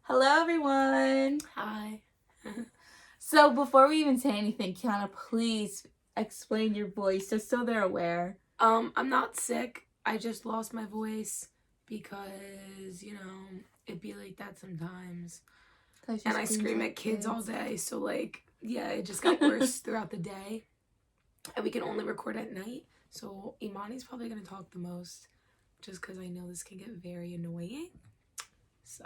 Hello, everyone. Hi. So before we even say anything, Kiana, please explain your voice just so they're aware. I'm not sick. I just lost my voice because, it'd be like that sometimes. And I scream at kids all day. So, it just got worse throughout the day. And we can only record at night. So, Imani's probably going to talk the most just because I know this can get very annoying. So.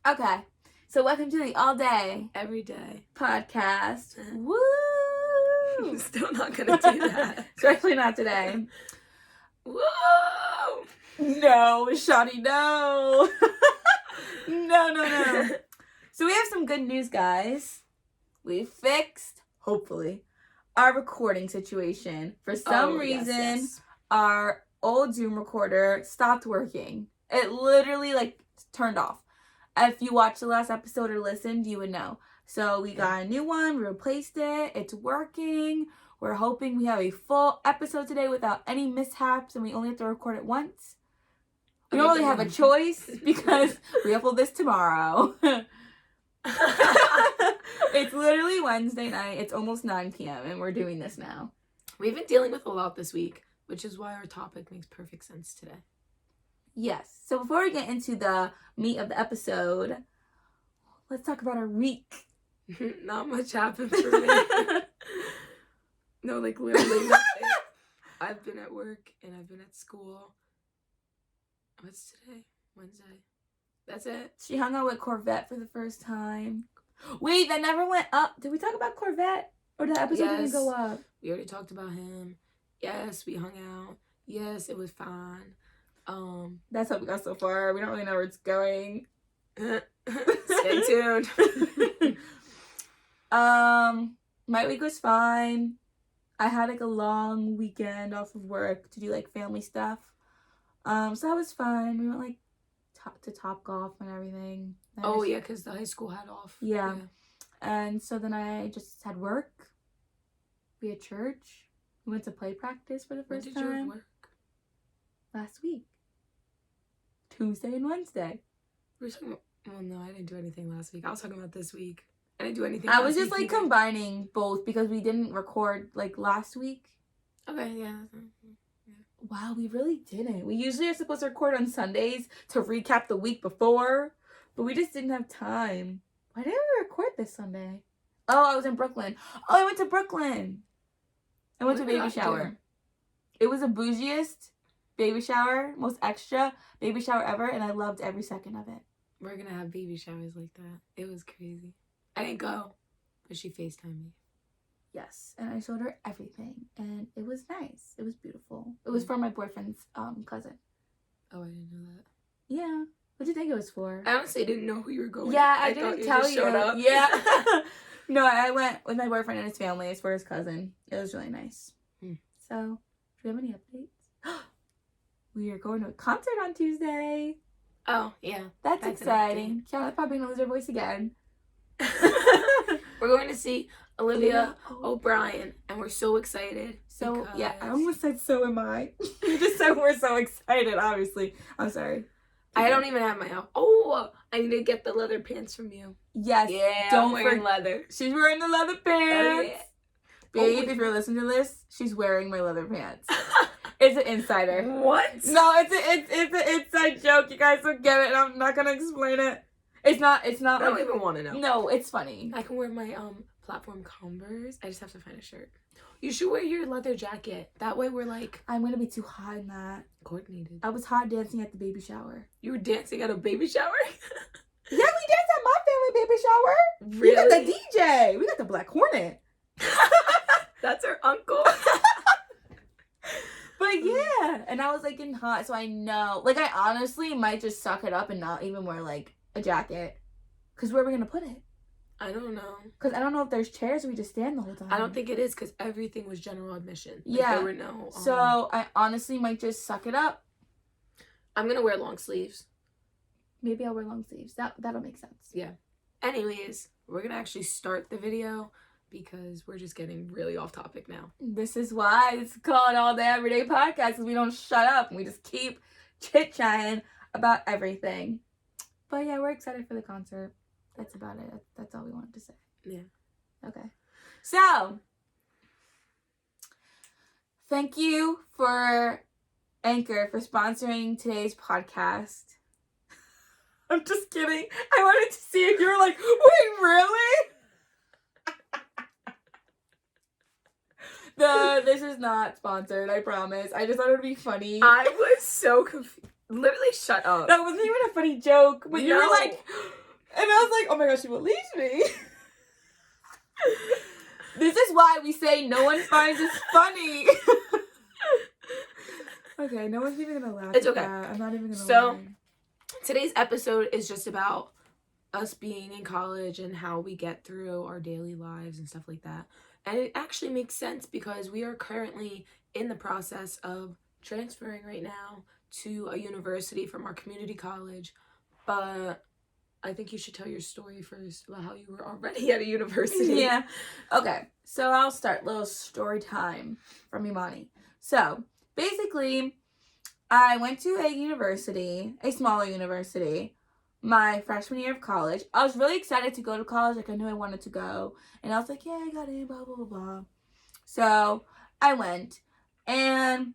Okay. So welcome to the All Day Every day podcast. Woo! I'm still not going to do that. Especially not today. Woo! No, Shawty, no. No. So we have some good news, guys. We fixed, hopefully, our recording situation. For some reason, yes. Our old Zoom recorder stopped working. It literally, turned off. If you watched the last episode or listened, you would know. So we got a new one, we replaced it, it's working. We're hoping we have a full episode today without any mishaps, and we only have to record it once. We don't really have a choice because we upload this tomorrow. It's literally Wednesday night, it's almost 9 p.m. and we're doing this now. We've been dealing with a lot this week, which is why our topic makes perfect sense today. Yes. So before we get into the meat of the episode, let's talk about our week. Not much happened for me. No, literally nothing. I've been at work and I've been at school. What's today? Wednesday. That's it. She hung out with Corvette for the first time. Wait, that never went up. Did we talk about Corvette? Or did the episode didn't go up? We already talked about him. Yes, we hung out. Yes, it was fine. That's how we got so far. We don't really know where it's going. Stay tuned. My week was fine. I had a long weekend off of work to do family stuff. So that was fun. We went to Topgolf and everything. Oh yeah, because the high school had off. Yeah. And so then I just had work. We had church. We went to play practice for the first time. When did you have work? Last week. Tuesday and Wednesday. We're talking about, well, no, I didn't do anything last week. I was talking about this week. I didn't do anything I was just combining both because we didn't record last week. Okay, yeah. Wow, we really didn't. We usually are supposed to record on Sundays to recap the week before, but we just didn't have time. Why didn't we record this Sunday? Oh, I was in Brooklyn. Oh, I went to Brooklyn. I went to a baby shower. It was the bougiest baby shower, most extra baby shower ever, and I loved every second of it. We're gonna have baby showers like that. It was crazy. I didn't go, but she FaceTimed me. Yes, and I showed her everything, and it was nice. It was beautiful. It was for my boyfriend's cousin. Oh, I didn't know that. Yeah. What did you think it was for? I honestly didn't know who you were going. Yeah, I didn't tell you. Up. Yeah. No, I went with my boyfriend and his family. It's for his cousin. It was really nice. So, do we have any updates? We are going to a concert on Tuesday. Oh, yeah. That's exciting. Kiana's probably going to lose her voice again. We're going to see Olivia O'Brien, and we're so excited. So, yeah, I almost said so am I. You just said we're so excited, obviously. I'm sorry. I don't even have my outfit. Oh, I need to get the leather pants from you. Yes. Yeah, don't I'm wearing leather. She's wearing the leather pants. Yeah. Babe, if you're listening to this, she's wearing my leather pants. It's an insider. What? No, it's an inside joke. You guys don't get it. I'm not gonna explain it. It's not. I don't even want to know. No, it's funny. I can wear my platform Converse. I just have to find a shirt. You should wear your leather jacket. That way we're I'm gonna be too hot in that. Coordinated. I was hot dancing at the baby shower. You were dancing at a baby shower? Yeah, we danced at my family baby shower. Really? We got the DJ. We got the Black Hornet. That's her uncle. But yeah, and I was getting hot, so I know. I honestly might just suck it up and not even wear a jacket. Cause where are we gonna put it? I don't know. Cause I don't know if there's chairs or we just stand the whole time. I don't think it is because everything was general admission. Yeah. There were no. So I honestly might just suck it up. I'm gonna wear long sleeves. Maybe I'll wear long sleeves. That'll make sense. Yeah. Anyways, we're gonna actually start the video because we're just getting really off topic now. This is why it's called All Day Everyday Podcast, because we don't shut up and we just keep chit-chatting about everything. But yeah, we're excited for the concert. That's about it. That's all we wanted to say. Yeah. Okay. So, thank you for Anchor for sponsoring today's podcast. I'm just kidding. I wanted to see if you were like, wait, really? This is not sponsored, I promise. I just thought it would be funny. I was so confused. Literally, shut up. That wasn't even a funny joke, but you No. were like, and I was like, oh my gosh, she believes me. This is why we say no one finds us funny. Okay, no one's even gonna laugh. It's at okay. that. I'm not even gonna. So, lie. Today's episode is just about us being in college and how we get through our daily lives and stuff like that. And it actually makes sense because we are currently in the process of transferring right now to a university from our community college. But I think you should tell your story first about how you were already at a university. Yeah. Okay, so I'll start. Little story time from Imani. So, basically, I went to a university, a smaller university, my freshman year of college. I was really excited to go to college. Like, I knew I wanted to go. And I was like, yeah, I got in, blah, blah, blah, blah. So, I went. And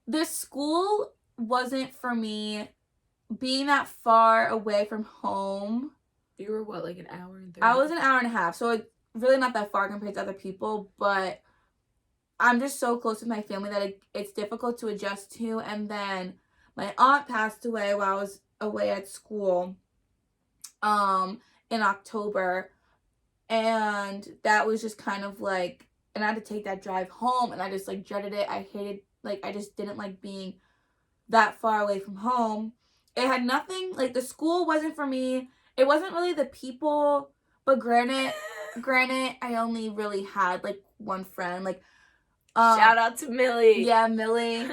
this school wasn't for me. Being that far away from home. You were what, like an hour and 30? I was an hour and a half. So, it's really not that far compared to other people. But I'm just so close with my family that it's difficult to adjust to. And then my aunt passed away while I was away at school in October. And that was just kind of like, and I had to take that drive home, and I just like dreaded it. I hated, like, I just didn't like being that far away from home. It had nothing, like, the school wasn't for me. It wasn't really the people, but granted, I only really had like one friend, like, shout out to Millie. Yeah, Millie.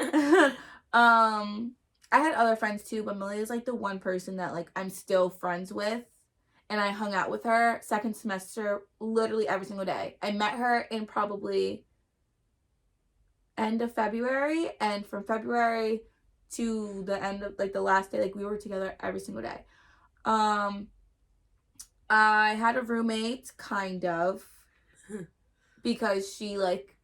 I had other friends too, but Millie is like the one person that like I'm still friends with, and I hung out with her second semester literally every single day. I met her in probably end of February, and from February to the end of like the last day, like we were together every single day. I had a roommate, kind of, because she like,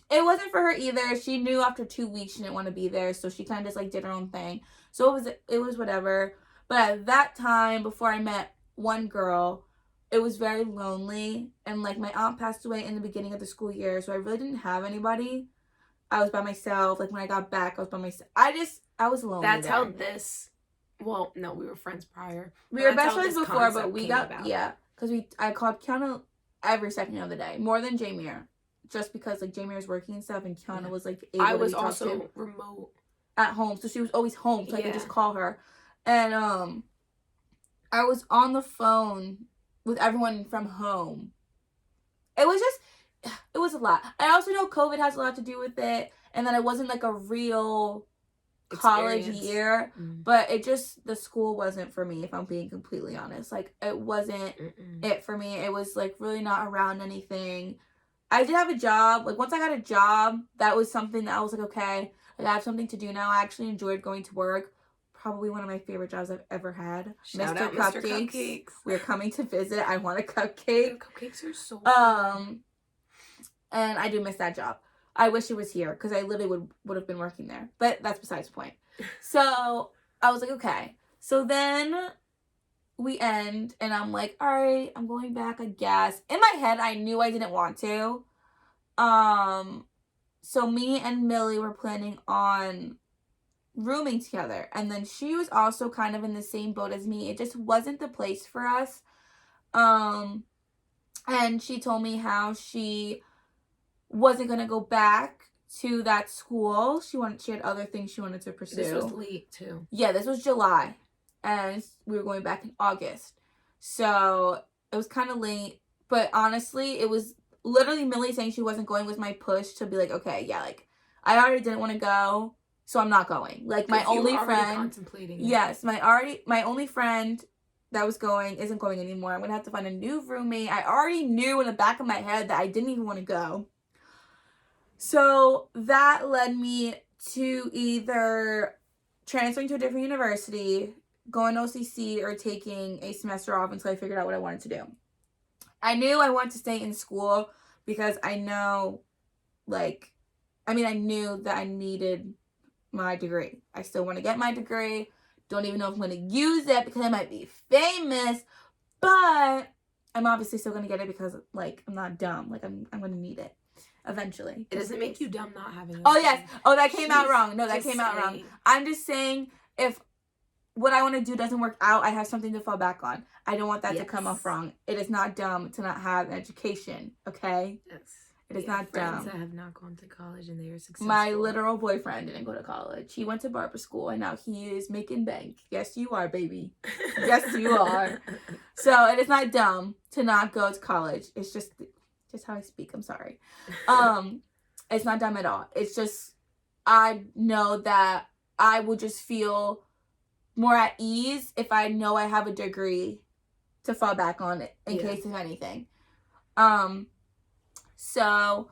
it wasn't for her either. She knew after 2 weeks she didn't want to be there, so she kind of just like did her own thing. So it was whatever. But at that time, before I met one girl, it was very lonely, and like my aunt passed away in the beginning of the school year, so I really didn't have anybody. I was by myself. Like when I got back, I was by myself. I was lonely. That's there. how this. Well, no, we were friends prior. We were best friends before, but we got about. yeah, because I called Kiana every second of the day, more than Jamir, just because like Jamir was working and stuff, and Kiana was like able I was to be also talked to remote at home, so she was always home, so I could just call her, and I was on the phone with everyone from home. It was a lot. I also know COVID has a lot to do with it, and that it wasn't like a real college year, but the school wasn't for me, if I'm being completely honest. Like it wasn't it for me. It was like really not around anything. I did have a job. Like once I got a job, that was something that I was like, okay, like, I have something to do now. I actually enjoyed going to work. Probably one of my favorite jobs I've ever had. Shout out Mr. Cupcakes. We're coming to visit. I want a cupcake. Cupcakes are so good. And I do miss that job. I wish it was here because I literally would have been working there. But that's besides the point. So I was like, okay. So then we end, and I'm like, all right, I'm going back, I guess. In my head, I knew I didn't want to. So me and Millie were planning on rooming together, and then she was also kind of in the same boat as me. It just wasn't the place for us. And she told me how she wasn't gonna go back to that school. She had other things she wanted to pursue. This was late too. Yeah, this was July, and we were going back in August, so it was kind of late. But honestly, it was literally Millie saying she wasn't going was my push to be like, okay, yeah, like I already didn't want to go, so I'm not going. Like my only friend, contemplating it. Yes, my only friend that was going isn't going anymore. I'm gonna have to find a new roommate. I already knew in the back of my head that I didn't even want to go. So that led me to either transferring to a different university, going to OCC, or taking a semester off until I figured out what I wanted to do. I knew I wanted to stay in school because I knew that I needed my degree. I still want to get my degree. Don't even know if I'm going to use it because I might be famous, but I'm obviously still going to get it because, like, I'm not dumb. Like, I'm going to need it eventually. It doesn't make you dumb not having it. Oh, yes. Oh, that came out wrong. No, that came out wrong. I'm just saying, if what I want to do doesn't work out, I have something to fall back on. I don't want that to come off wrong. It is not dumb to not have an education, okay? Yes. It is not dumb. That have not gone to college and they are successful. My literal boyfriend didn't go to college. He went to barber school and now he is making bank. Yes, you are, baby. Yes, you are. So it is not dumb to not go to college. It's just how I speak. I'm sorry. It's not dumb at all. It's just, I know that I will just feel more at ease if I know I have a degree to fall back on it in case of anything. So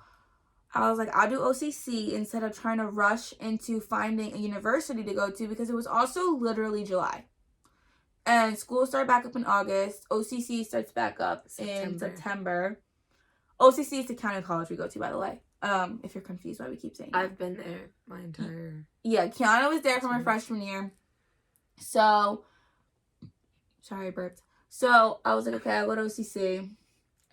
I was like, I'll do OCC instead of trying to rush into finding a university to go to because it was also literally July. And school started back up in August. OCC starts back up in September. OCC is the county college we go to, by the way. If you're confused why we keep saying that. I've been there my entire... Yeah, Kiana was there from her freshman year. So, sorry, I burped. So, I was like, okay, I'll go to OCC.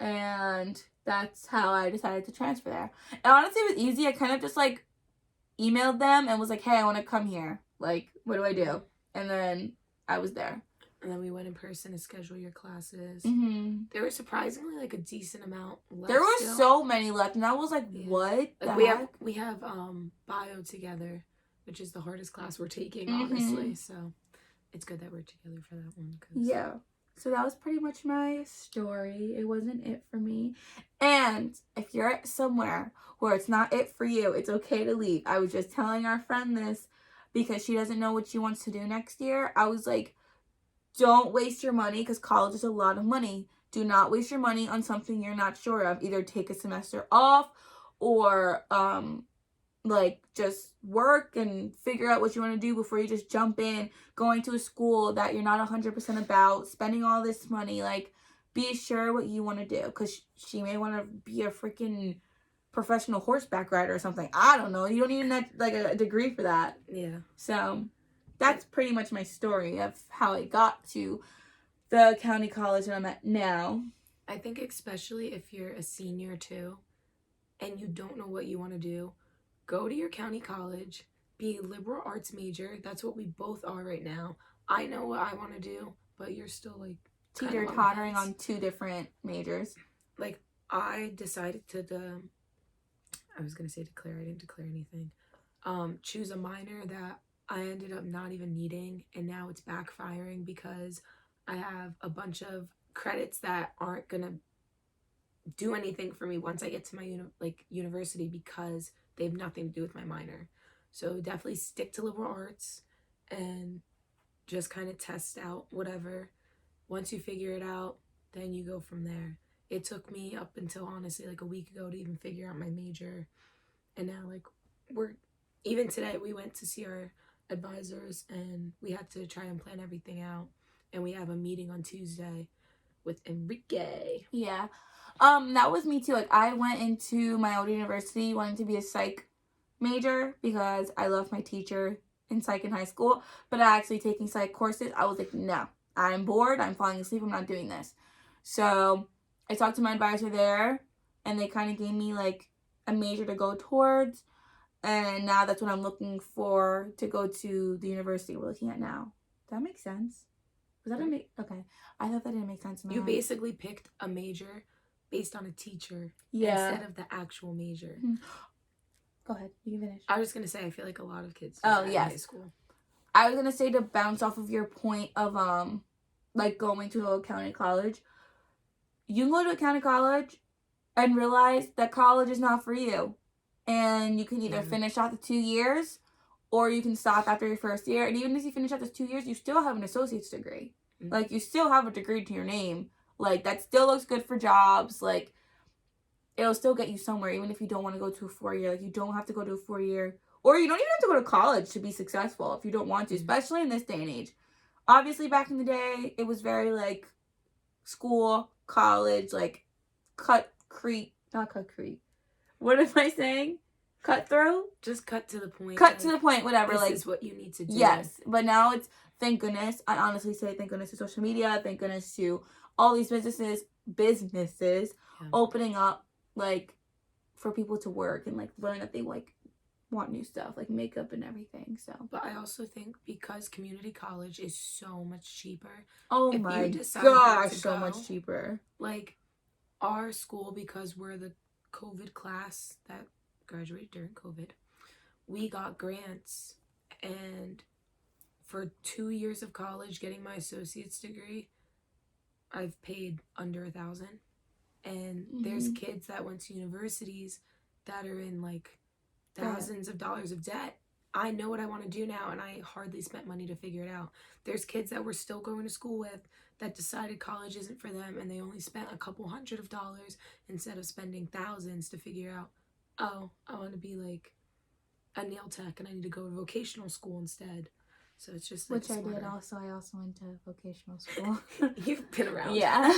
And that's how I decided to transfer there. And honestly, it was easy. I kind of just, like, emailed them and was like, hey, I want to come here. Like, what do I do? And then I was there. And then we went in person to schedule your classes. Mm-hmm. There were surprisingly, like, a decent amount left. There were so many left. And I was like, what the heck? We have bio together, which is the hardest class we're taking, honestly. So it's good that we're together for that one. Yeah. So that was pretty much my story. It wasn't it for me. And if you're somewhere where it's not it for you, it's okay to leave. I was just telling our friend this because she doesn't know what she wants to do next year. I was like, don't waste your money because college is a lot of money. Do not waste your money on something you're not sure of. Either take a semester off or just work and figure out what you want to do before you just jump in, going to a school that you're not 100% about, spending all this money. Like, be sure what you want to do because she may want to be a freaking professional horseback rider or something. I don't know. You don't even need like a degree for that. Yeah. So that's pretty much my story of how I got to the county college that I'm at now. I think especially if you're a senior too and you don't know what you want to do, go to your county college, be a liberal arts major. That's what we both are right now. I know what I want to do, but you're still like teeter-tottering on two different majors. Like, I decided to I was going to say declare. I didn't declare anything. Choose a minor that I ended up not even needing, and now it's backfiring because I have a bunch of credits that aren't going to do anything for me once I get to my university because they have nothing to do with my minor. So definitely stick to liberal arts and just kind of test out whatever. Once you figure it out, then you go from there. It took me up until honestly like a week ago to even figure out my major. And now even today we went to see our advisors and we had to try and plan everything out. And we have a meeting on Tuesday with Enrique. Yeah. That was me too. Like, I went into my old university wanting to be a psych major because I loved my teacher in psych in high school, but actually taking psych courses, I was like, no, I'm bored, I'm falling asleep, I'm not doing this. So I talked to my advisor there and they kind of gave me like a major to go towards, and now that's what I'm looking for to go to the university we're looking at now. Does that make sense? Was that okay? I thought that didn't make sense. You basically picked a major based on a teacher instead of the actual major. Mm-hmm. Go ahead, you can finish. I was just gonna say I feel like a lot of kids do that in high school. I was gonna say to bounce off of your point of going to a county college. You can go to a county college and realize that college is not for you, and you can either finish out the 2 years or you can stop after your first year. And even if you finish out the 2 years, you still have an associate's degree. Mm-hmm. Like, you still have a degree to your name. Like, that still looks good for jobs. Like, it'll still get you somewhere, even if you don't want to go to a 4-year. Like, you don't have to go to a 4-year. Or you don't even have to go to college to be successful if you don't want to, especially in this day and age. Obviously, back in the day, it was very, like, school, college, like, not concrete. What am I saying? Cutthroat? Just cut to the point. Cut to the point, whatever. This like, is what you need to do. Yes, but now it's, thank goodness, I honestly say thank goodness to social media, thank goodness to all these businesses opening up, like, for people to work and, like, learn that they, like, want new stuff, like makeup and everything. So, but I also think because community college is so much cheaper. Oh my gosh, so much cheaper. Like, our school, because we're the COVID class that graduated during COVID, we got grants, and for 2 years of college getting my associate's degree, I've paid under $1,000. And there's kids that went to universities that are in like thousands of dollars of debt. I know what I want to do now, and I hardly spent money to figure it out. There's kids that we're still going to school with that decided college isn't for them, and they only spent a couple $100s instead of spending thousands to figure out, oh, I want to be like a nail tech and I need to go to vocational school instead. So it's just like, which I did also. I also went to vocational school. You've been around. Yeah.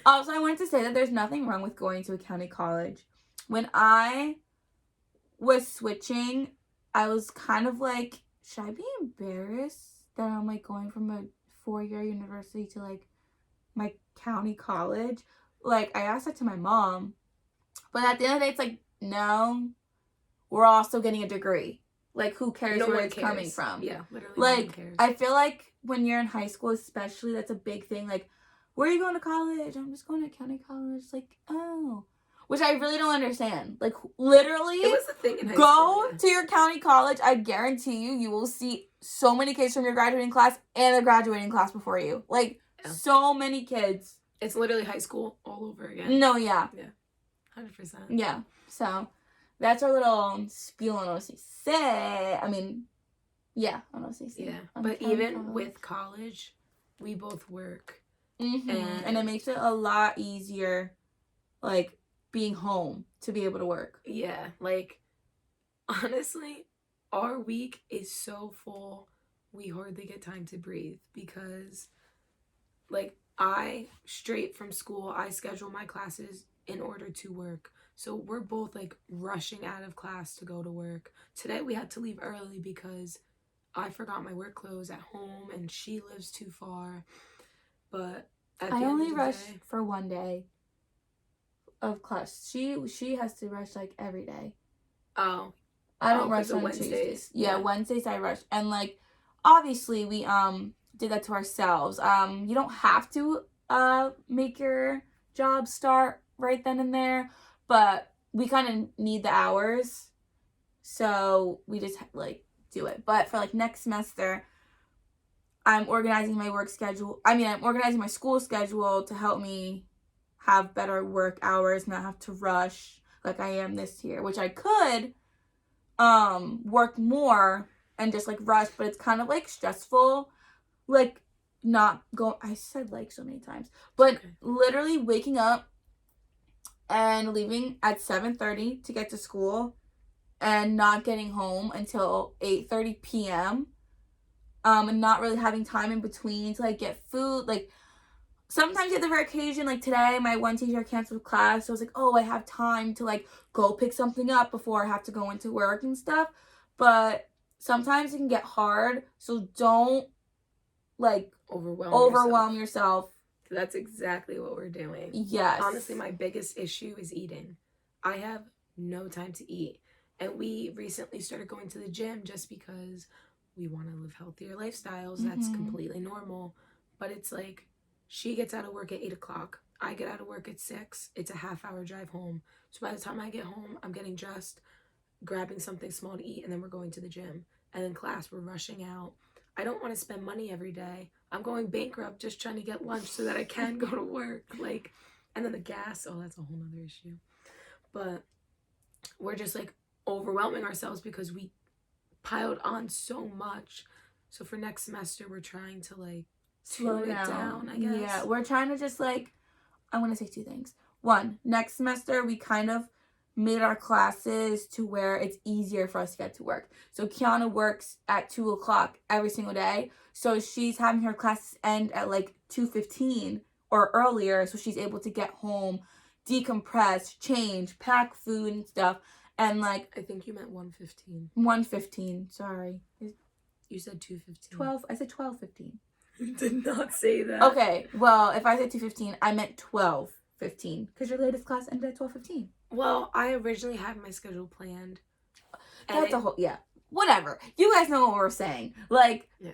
Also, I wanted to say that there's nothing wrong with going to a county college. When I was switching, I was kind of like, should I be embarrassed that I'm like going from a 4-year university to like my county college? Like, I asked that to my mom, but at the end of the day, it's like, no, we're also getting a degree. Like, who cares where it's coming from? Yeah, literally. Like, no one cares. I feel like when you're in high school, especially, that's a big thing. Like, where are you going to college? I'm just going to county college. Like, oh. Which I really don't understand. Like, literally, it was a thing in high go school, to your county college. I guarantee you, you will see so many kids from your graduating class and the graduating class before you. Like, so many kids. It's literally high school all over again. No, yeah. Yeah. 100%. Yeah. So, that's our little spiel on OCC. I mean, yeah, on OCC. Yeah, but even with college, we both work. And it makes it a lot easier, like, being home to be able to work. Yeah, like, honestly, our week is so full, we hardly get time to breathe because, like, straight from school, I schedule my classes in order to work. So we're both like rushing out of class to go to work. Today we had to leave early because I forgot my work clothes at home and she lives too far. But I only rush for 1 day of class. She has to rush like every day. Oh. I don't rush on Tuesdays. Yeah, Wednesdays I rush. And like, obviously we did that to ourselves. You don't have to make your job start right then and there, but we kind of need the hours, so we just like do it. But for like next semester, I'm organizing my work schedule. I'm organizing my school schedule to help me have better work hours, not have to rush like I am this year, which I could work more and just like rush, but it's kind of like stressful, like not go. I said like so many times, but literally waking up and leaving at 7:30 to get to school and not getting home until 8:30 p.m. And not really having time in between to like get food. Like, sometimes at the rare occasion, like today, my one teacher canceled class, so I was like, oh, I have time to like go pick something up before I have to go into work and stuff. But sometimes it can get hard, so don't like overwhelm yourself. That's exactly what we're doing. Yes. Honestly, my biggest issue is eating. I have no time to eat. And we recently started going to the gym just because we want to live healthier lifestyles. That's completely normal. But it's like, she gets out of work at 8 o'clock. I get out of work at 6. It's a half-hour drive home. So by the time I get home, I'm getting dressed, grabbing something small to eat, and then we're going to the gym. And in class, we're rushing out. I don't want to spend money every day. I'm going bankrupt just trying to get lunch so that I can go to work. Like, and then the gas, that's a whole nother issue. But we're just like overwhelming ourselves because we piled on so much. So for next semester, we're trying to like slow it down, I guess. Yeah, we're trying to just like, I want to say 2 things. 1, next semester we kind of made our classes to where it's easier for us to get to work. So Kiana works at 2 o'clock every single day. So she's having her classes end at like 2:15 or earlier. So she's able to get home, decompress, change, pack food and stuff. And like, I think you meant 1:15. 1:15, sorry. You said 2:15. 12, I said 12:15. You did not say that. Okay, well, if I said 2:15, I meant 12:15 because your latest class ended at 12:15. Well, I originally had my schedule planned. That's a whole, yeah. Whatever. You guys know what we're saying. Like, yeah.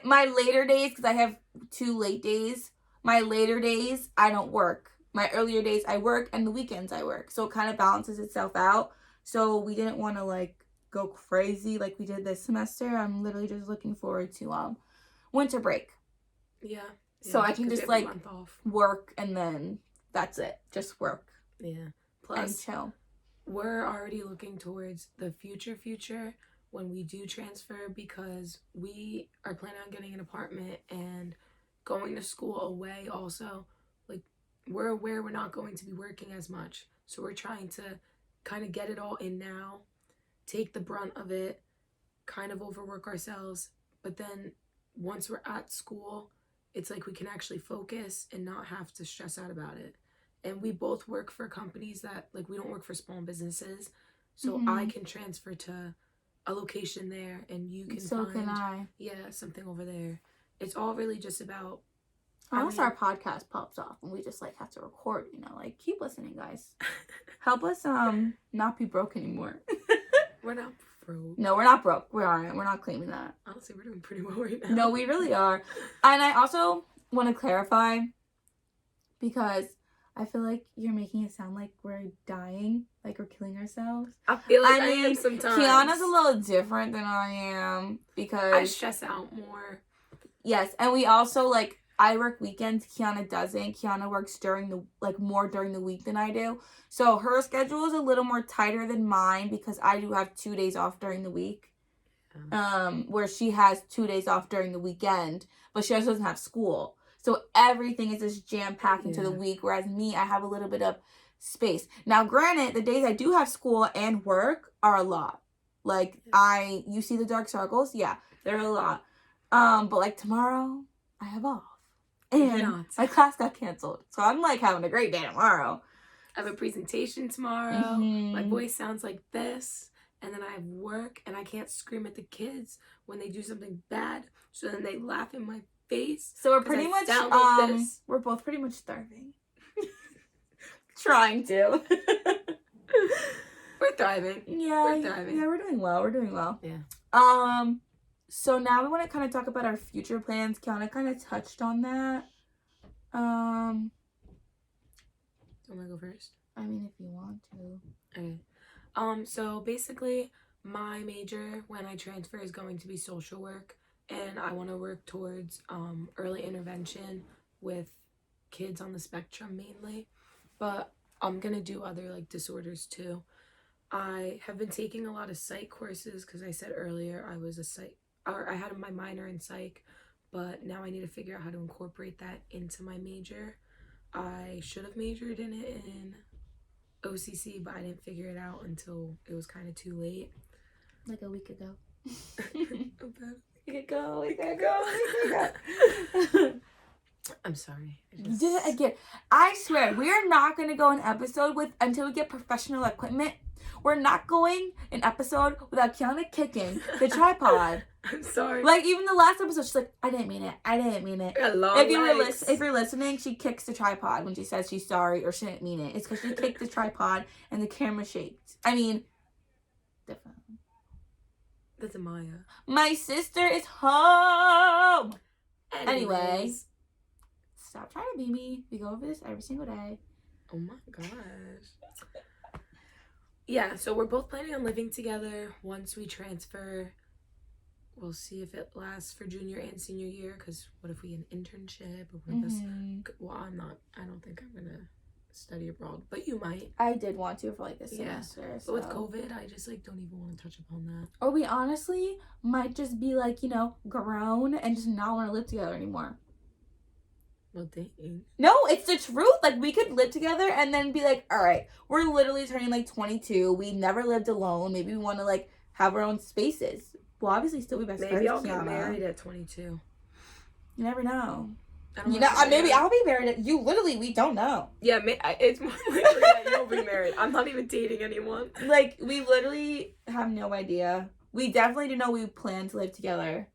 My later days, because I have 2 late days, my later days, I don't work. My earlier days, I work, and the weekends, I work. So it kind of balances itself out. So we didn't want to, like, go crazy like we did this semester. I'm literally just looking forward to winter break. Yeah. So I can just like work and then that's it. Just work. Yeah. Plus, and chill. We're already looking towards the future when we do transfer, because we are planning on getting an apartment and going to school away also. Like, we're aware we're not going to be working as much. So we're trying to kind of get it all in now, take the brunt of it, kind of overwork ourselves. But then once we're at school, it's like we can actually focus and not have to stress out about it. And we both work for companies that, like, we don't work for small businesses. So I can transfer to a location there and you can so can I. Yeah, something over there. It's all really just about... Unless our podcast pops off and we just, like, have to record, you know. Like, keep listening, guys. Help us not be broke anymore. We're not broke. No, we're not broke. We aren't. We're not claiming that. Honestly, we're doing pretty well right now. No, we really are. And I also want to clarify, because I feel like you're making it sound like we're dying, like we're killing ourselves. I feel like I am sometimes. Kiana's a little different than I am because I stress out more. Yes, and we also, like, I work weekends, Kiana doesn't. Kiana works more during the week than I do. So her schedule is a little more tighter than mine because I do have 2 days off during the week. Where she has 2 days off during the weekend, but she also doesn't have school. So everything is just jam-packed into the week, whereas me, I have a little bit of space. Now, granted, the days I do have school and work are a lot. Like, you see the dark circles? Yeah, they're a lot. But, like, tomorrow, I have off. And my class got canceled. So I'm, like, having a great day tomorrow. I have a presentation tomorrow. My voice sounds like this. And then I have work, and I can't scream at the kids when they do something bad. So then they laugh in my face. So we're pretty much, we're both pretty much starving. Trying to. We're thriving. Yeah. We're thriving. Yeah, we're doing well. We're doing well. Yeah. So now we want to kind of talk about our future plans. Kiana kind of touched on that. Do you want to go first? I mean, if you want to. Okay. So basically, my major when I transfer is going to be social work, and I want to work towards early intervention with kids on the spectrum mainly, but I'm gonna do other like disorders too. I have been taking a lot of psych courses because I said earlier I had my minor in psych, but now I need to figure out how to incorporate that into my major. I should have majored in it in OCC, but I didn't figure it out until it was kind of too late. Like a week ago. I'm sorry. Did it again. I swear, we are not going to go an episode until we get professional equipment. We're not going an episode without Kiana kicking the tripod. I'm sorry. Like, even the last episode, she's like, I didn't mean it. If you're listening, she kicks the tripod when she says she's sorry or she didn't mean it. It's because she kicked the tripod and the camera shaked. I mean, different. That's Amaya. My sister is home. Anyways. Stop trying to be me. We go over this every single day. Oh my gosh. Yeah, so we're both planning on living together once we transfer. We'll see if it lasts for junior and senior year, because what if we get an internship or what if I don't think I'm gonna study abroad, but you might. I did want to for like this semester. But with COVID, I just like don't even want to touch upon that. Or we honestly might just be like, grown and just not want to live together anymore. Well, dang. No, it's the truth. Like, we could live together and then be like, all right, we're literally turning like 22. We never lived alone. Maybe we want to like have our own spaces. We'll obviously still be best friends. Maybe I'll get married at 22. You never know. You know, maybe I'll be married at you. Literally, we don't know. Yeah, it's more likely that you'll be married. I'm not even dating anyone. Like, we literally have no idea. We definitely do know we plan to live together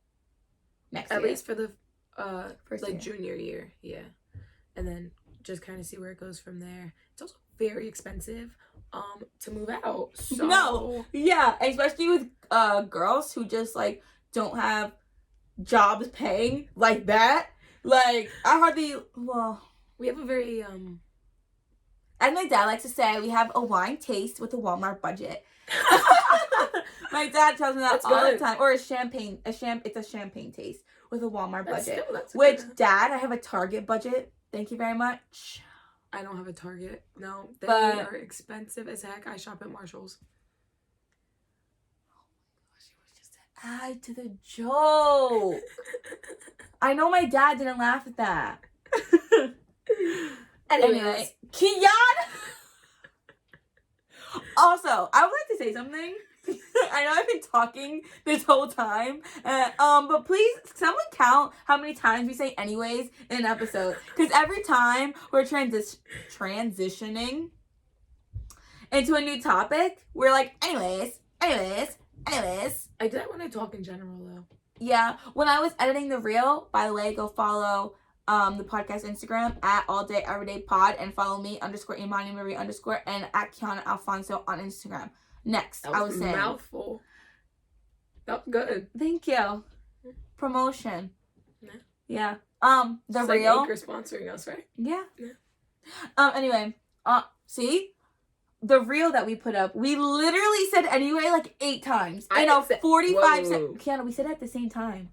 next year. At least for the First like year. junior year, yeah. And then just kind of see where it goes from there. It's also very expensive to move out. So No. Yeah, especially with girls who just like don't have jobs paying like that. Like, I hardly, we have a very as my dad likes to say, we have a wine taste with a Walmart budget. My dad tells me that That's all good. the time. Or it's a champagne taste with a Walmart budget. That's Which, good. Dad, I have a Target budget. Thank you very much. I don't have a Target. No, they But- are expensive as heck. I shop at Marshall's. Add to the joke. I know my dad didn't laugh at that. Anyway, Kian. Also, I would like to say something. I know I've been talking this whole time, but please, someone count how many times we say "anyways" in an episode. Because every time we're transitioning into a new topic, we're like, "anyways, anyways, anyways." I do that when I talk in general, though. Yeah, when I was editing the reel, by the way, go follow the podcast Instagram at alldayEverydayPod and follow me _Imani_Marie_ and at Kiana Alfonso on Instagram. Next, That was I was saying. mouthful. That was good. Thank you. Promotion. Yeah. Yeah. The It's reel. like Anchor sponsoring us, right? Yeah. Yeah. Anyway. See? The reel that we put up, we literally said anyway like 8 times. I I know, didn't say- 45 Whoa. seconds. Kiana, we said it at the same time.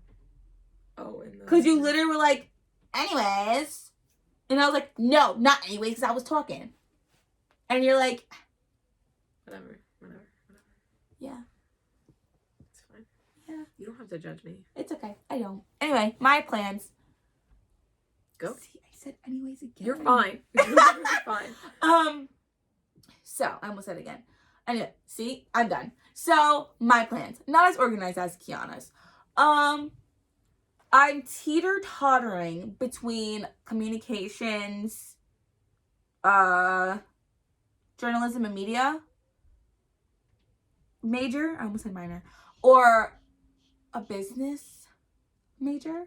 Oh, Because you literally were like, anyways. And I was like, no, not anyways, because I was talking. And you're like, Whatever. yeah, It's fine. yeah, You don't have to judge me. it's okay. I don't. Anyway, my plans. Go. See, I said anyways again. You're fine. You're fine. So, I almost said it again. Anyway, see, I'm done. So, my plans. Not as organized as Kiana's. I'm teeter-tottering between communications, journalism and media major, I almost said minor, or a business major,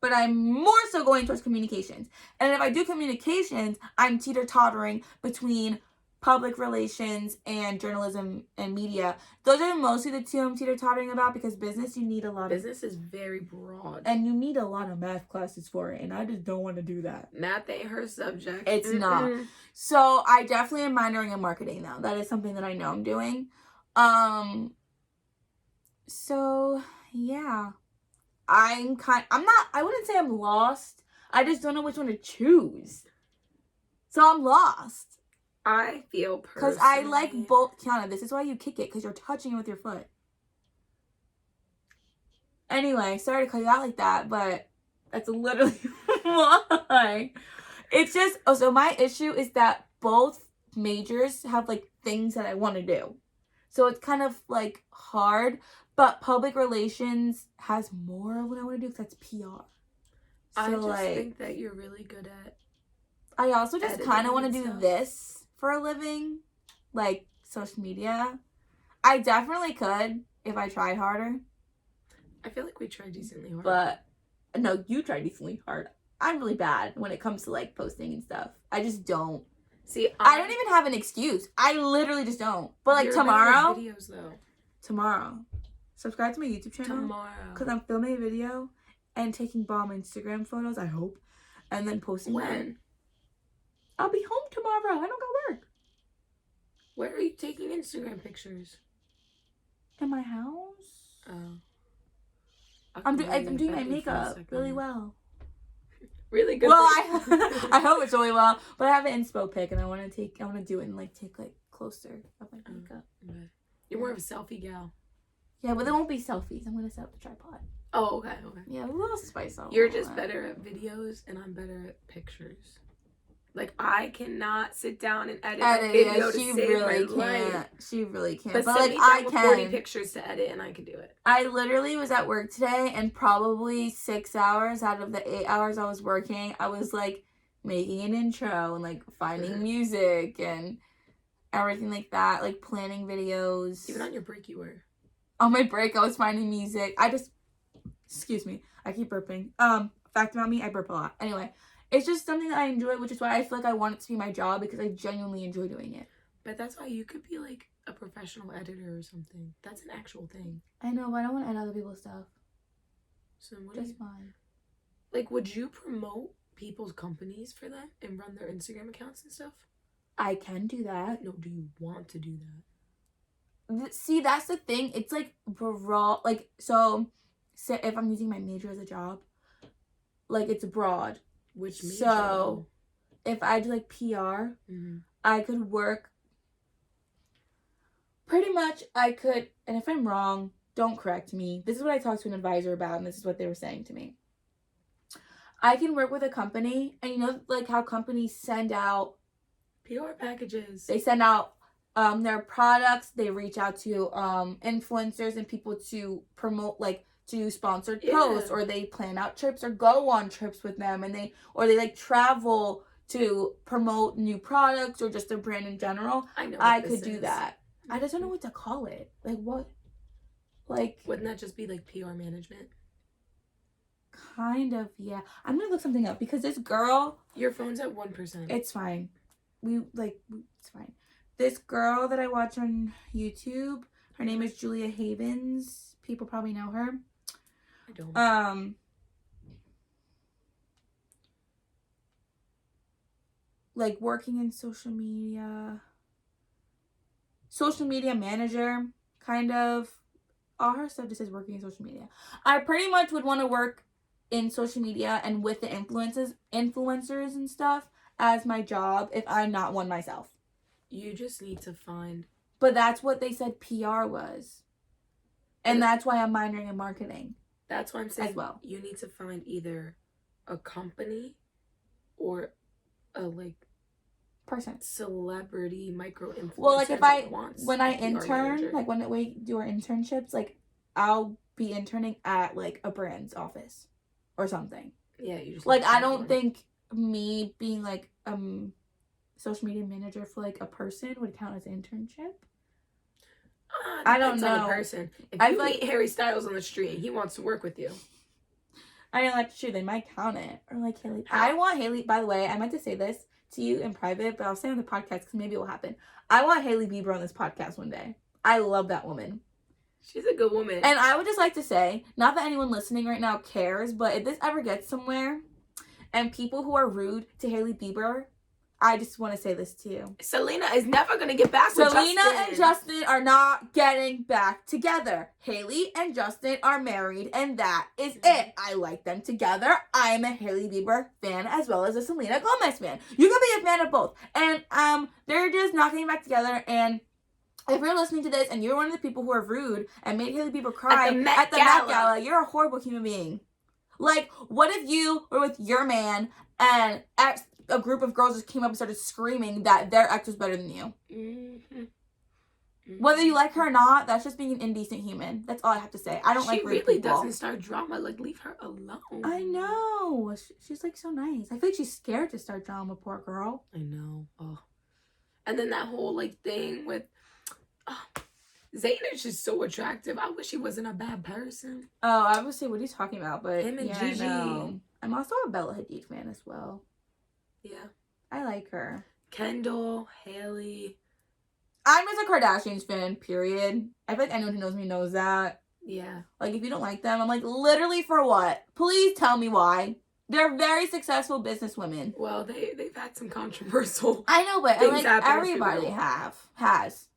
but I'm more so going towards communications. And if I do communications, I'm teeter-tottering between public relations and journalism and media. Those are mostly the two I'm teeter-tottering about, because business, you need a lot of... Business is very broad. And you need a lot of math classes for it, and I just don't want to do that. Math ain't her subject. It's not. So I definitely am minoring in marketing now. That is something that I know I'm doing. So yeah. I wouldn't say I'm lost. I just don't know which one to choose. So I'm lost. I feel Because I like both. Kiana, this is why you kick it, because you're touching it with your foot. Anyway, sorry to cut you out like that, but that's literally why. It's just, so my issue is that both majors have like things that I want to do. So it's kind of like hard, but public relations has more of what I want to do, because that's PR. So I just like, think that you're really good at... I also just editing kind of want to and do stuff. this for a living, like social media. I definitely could if I tried harder, I feel like we tried decently hard. but no, you tried decently hard. I'm really bad when it comes to like posting and stuff. I just don't. See, I don't even have an excuse. I literally just don't. But like You're better at tomorrow, videos though. subscribe to my YouTube channel. Tomorrow. Because I'm filming a video and taking bomb Instagram photos, I hope. And then posting them. When? I'll be home tomorrow. I don't got work. Where are you taking Instagram pictures? In my house. Oh. I'm doing my makeup really well. Really good. Well, I hope it's really well. But I have an inspo pic and I want to do it and like take like closer of my makeup. Okay. You're more of a selfie gal. Yeah, but they won't be selfies. I'm gonna set up the tripod. Oh, okay. Yeah, a little spice on. You're just better at videos, and I'm better at pictures. Like, I cannot sit down and edit a video to save really my life. She really can't. But like, I can. 40 pictures to edit, and I can do it. I literally was at work today, and probably 6 hours out of the 8 hours I was working, I was, like, making an intro and, like, finding music and everything like that. Like, planning videos. Even on your break, you were. On my break, I was finding music. Excuse me. I keep burping. Fact about me, I burp a lot. Anyway. It's just something that I enjoy, which is why I feel like I want it to be my job, because I genuinely enjoy doing it. But that's why you could be, like, a professional editor or something. That's an actual thing. I know, but I don't want to edit other people's stuff. So what just mine. Like, would you promote people's companies for them and run their Instagram accounts and stuff? I can do that. No, do you want to do that? See, that's the thing. It's, like, broad. Like, so, say if I'm using my major as a job, like, it's broad. Which means so, if I do, like, PR, I could work, pretty much, I could, and if I'm wrong, don't correct me. This is what I talked to an advisor about, and this is what they were saying to me. I can work with a company, and you know, like, how companies send out PR packages. They send out their products, they reach out to influencers and people to promote, like, to do sponsored posts, or they plan out trips or go on trips with them, and they like travel to promote new products or just their brand in general. I could do that. I just don't know what to call it. Like, what? Like, wouldn't that just be like PR management? Kind of, yeah. I'm gonna look something up because this girl. Your phone's at 1%. It's fine. It's fine. This girl that I watch on YouTube, her name is Julia Havens. People probably know her. I don't. Like, working in social media manager, kind of. All her stuff just says working in social media. I pretty much would want to work in social media and with the influencers and stuff as my job if I'm not one myself. You just need to find. But that's what they said PR was. And that's why I'm minoring in marketing. That's why I'm saying as well. You need to find either a company or a, like, person, celebrity micro influencer. Well, like, when I intern, like when we do our internships, like, I'll be interning at, like, a brand's office or something. Yeah, you just like, I don't think me being, like, social media manager for, like, a person would count as an internship. I don't know. On the person. If you meet Harry Styles on the street, he wants to work with you. I know, that's true. They might count it. Or, like, Haley. I want Haley. By the way, I meant to say this to you in private, but I'll say on the podcast because maybe it will happen. I want Hailey Bieber on this podcast one day. I love that woman. She's a good woman. And I would just like to say, not that anyone listening right now cares, but if this ever gets somewhere, and people who are rude to Hailey Bieber, I just want to say this to you. Selena is never going to get back with Justin. Selena and Justin are not getting back together. Hailey and Justin are married, and that is it. I like them together. I'm a Hailey Bieber fan as well as a Selena Gomez fan. You can be a fan of both. And they're just not getting back together, and if you're listening to this and you're one of the people who are rude and made Hailey Bieber cry at the Met Gala, you're a horrible human being. Like, what if you were with your man and a group of girls just came up and started screaming that their ex was better than you? Mm-hmm. Whether you like her or not, that's just being an indecent human. That's all I have to say. I don't like rude people. She really doesn't start drama. Like, leave her alone. I know. She's, like, so nice. I feel like she's scared to start drama, poor girl. I know. Oh. And then that whole, like, thing with... Zayn is just so attractive. I wish he wasn't a bad person. Oh, I would say what he's talking about, but him and Gigi. I'm also a Bella Hadid fan as well. Yeah, I like her. Kendall, Hailey. I'm just a Kardashians fan, period. I feel like anyone who knows me knows that. Yeah. Like, if you don't like them, I'm like, literally for what? Please tell me why. They're very successful businesswomen. Well, they've had some controversial. I know, but like everybody has.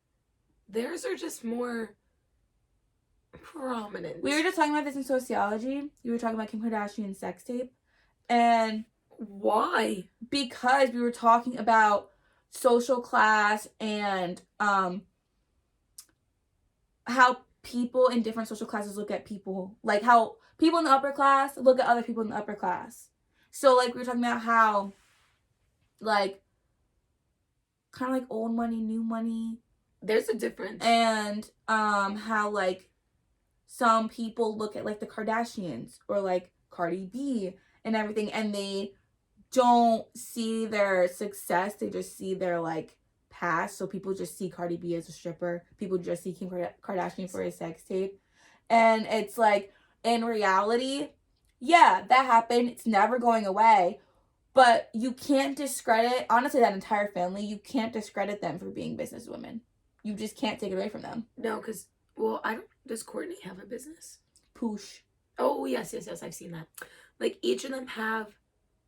Theirs are just more prominent. We were just talking about this in sociology. We were talking about Kim Kardashian's sex tape. And why? Because we were talking about social class and how people in different social classes look at people. Like how people in the upper class look at other people in the upper class. So, like, we were talking about how, like, kind of like old money, new money. There's a difference. And how, like, some people look at, like, the Kardashians or, like, Cardi B and everything, and they don't see their success. They just see their, like, past. So people just see Cardi B as a stripper. People just see Kim Kardashian for his sex tape. And it's like, in reality, yeah, that happened. It's never going away. But you can't discredit, honestly, that entire family, you can't discredit them for being businesswomen. You just can't take it away from them. No, because, does Courtney have a business? Poosh. Oh, yes, I've seen that. Like, each of them have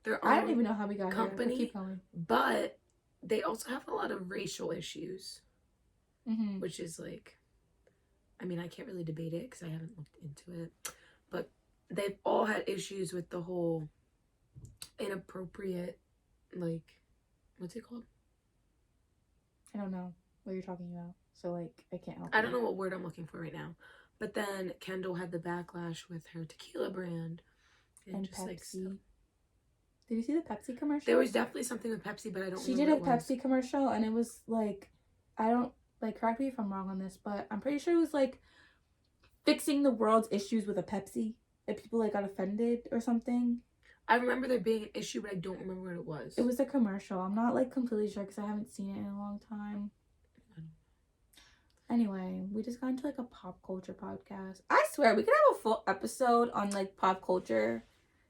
their own I don't even know how we got company, here. Keep going. But they also have a lot of racial issues, which is like, I mean, I can't really debate it because I haven't looked into it, but they've all had issues with the whole inappropriate, like, what's it called? I don't know what you're talking about, so, like, I can't help I don't know what word I'm looking for right now, but then Kendall had the backlash with her tequila brand and just Pepsi. Like stuff. Did you see the Pepsi commercial? There was definitely something with Pepsi, but I don't. She did a Pepsi commercial, and it was like, I don't, like, correct me if I'm wrong on this, but I'm pretty sure it was like fixing the world's issues with a Pepsi. If people, like, got offended or something. I remember there being an issue, but I don't remember what it was. It was a commercial. I'm not, like, completely sure because I haven't seen it in a long time. Anyway, we just got into, like, a pop culture podcast. I swear, we could have a full episode on, like, pop culture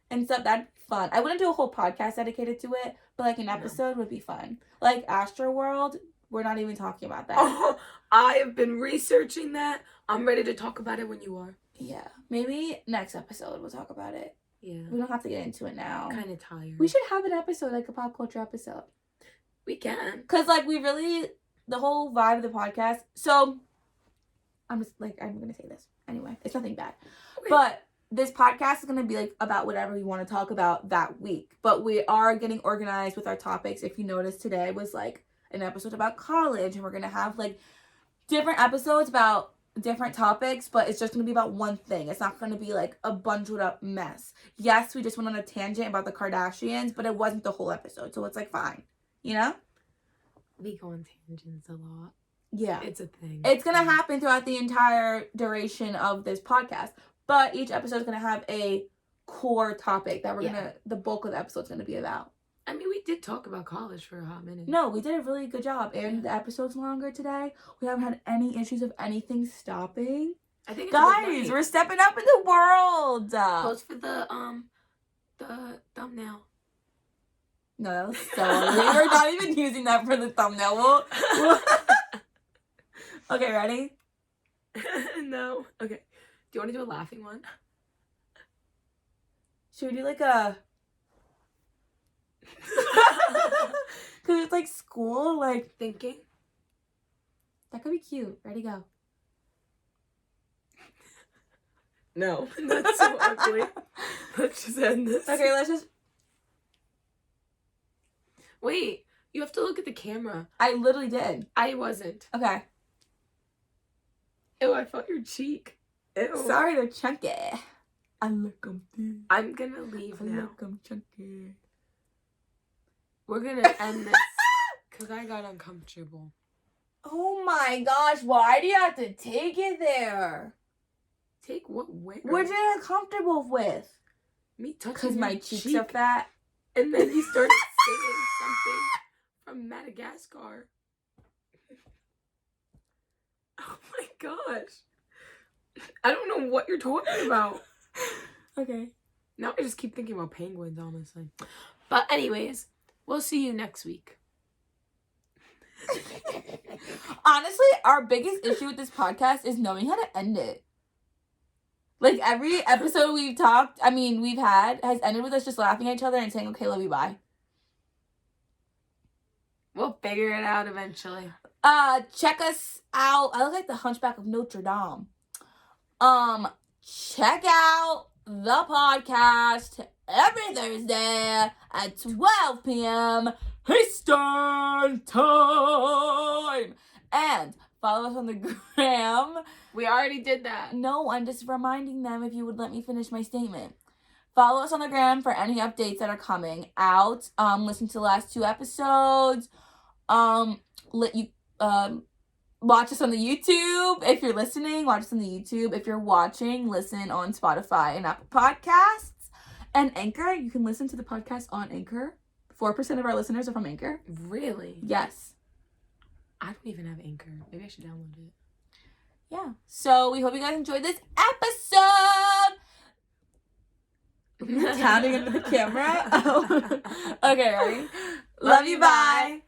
and stuff. That'd be fun. I wouldn't do a whole podcast dedicated to it, but, like, an episode would be fun. Like, Astroworld, we're not even talking about that. Oh, I have been researching that. I'm ready to talk about it when you are. Yeah. Maybe next episode we'll talk about it. Yeah. We don't have to get into it now. I'm kind of tired. We should have an episode, like a pop culture episode. We can. Because, like, we really, the whole vibe of the podcast. So, I'm going to say this. Anyway, it's nothing bad. Okay. But this podcast is going to be, like, about whatever we want to talk about that week. But we are getting organized with our topics. If you noticed, today was, like, an episode about college. And we're going to have, like, different episodes about different topics, but it's just going to be about one thing. It's not going to be, like, a bundled up mess. Yes, we just went on a tangent about the Kardashians, but it wasn't the whole episode, so it's, like, fine. You know? We go on tangents a lot. Yeah. It's a thing. It's going to happen throughout the entire duration of this podcast, but each episode is going to have a core topic that the bulk of the episode is going to be about. I mean, we did talk about college for a hot minute. No, we did a really good job. And the episode's longer today. We haven't had any issues of anything stopping. I think guys, we're stepping up in the world. Post for the thumbnail. No, that was so we're not even using that for the thumbnail. Okay, ready? No. Okay. Do you want to do a laughing one? Should we do like a... Because it's like school, like... Thinking? That could be cute. Ready, go. No, that's so ugly. Let's just end this. Okay, let's just... Wait, you have to look at the camera. I literally did. I wasn't. Okay. Ew, I felt your cheek. Ew. Sorry to chunky. I look comfy. I'm gonna leave now. I look chunky. We're gonna end this because I got uncomfortable. Oh my gosh, why do you have to take it there? Take what? Where? What are you uncomfortable with? Me touching because my cheeks are fat. And then you started singing something from Madagascar. Oh my gosh. I don't know what you're talking about. Okay. Now I just keep thinking about penguins, honestly. But anyways, we'll see you next week. Honestly, our biggest issue with this podcast is knowing how to end it. Like, every episode we've had has ended with us just laughing at each other and saying, okay, love you, bye. We'll figure it out eventually. Check us out. I look like the Hunchback of Notre Dame. Check out the podcast every Thursday at 12 p.m. Eastern Time. And Follow us on the gram. We already did that. No, I'm just reminding them if you would let me finish my statement. Follow us on the gram for any updates that are coming out. Listen to the last 2 episodes. Watch us on the YouTube. If you're listening, watch us on the YouTube. If you're watching, listen on Spotify and Apple Podcasts. And Anchor, you can listen to the podcast on Anchor. 4% of our listeners are from Anchor. Really? Yes. I don't even have Anchor. Maybe I should download it. Yeah. So we hope you guys enjoyed this episode. Counting into the camera. Oh. Okay, ready? Love you. Bye.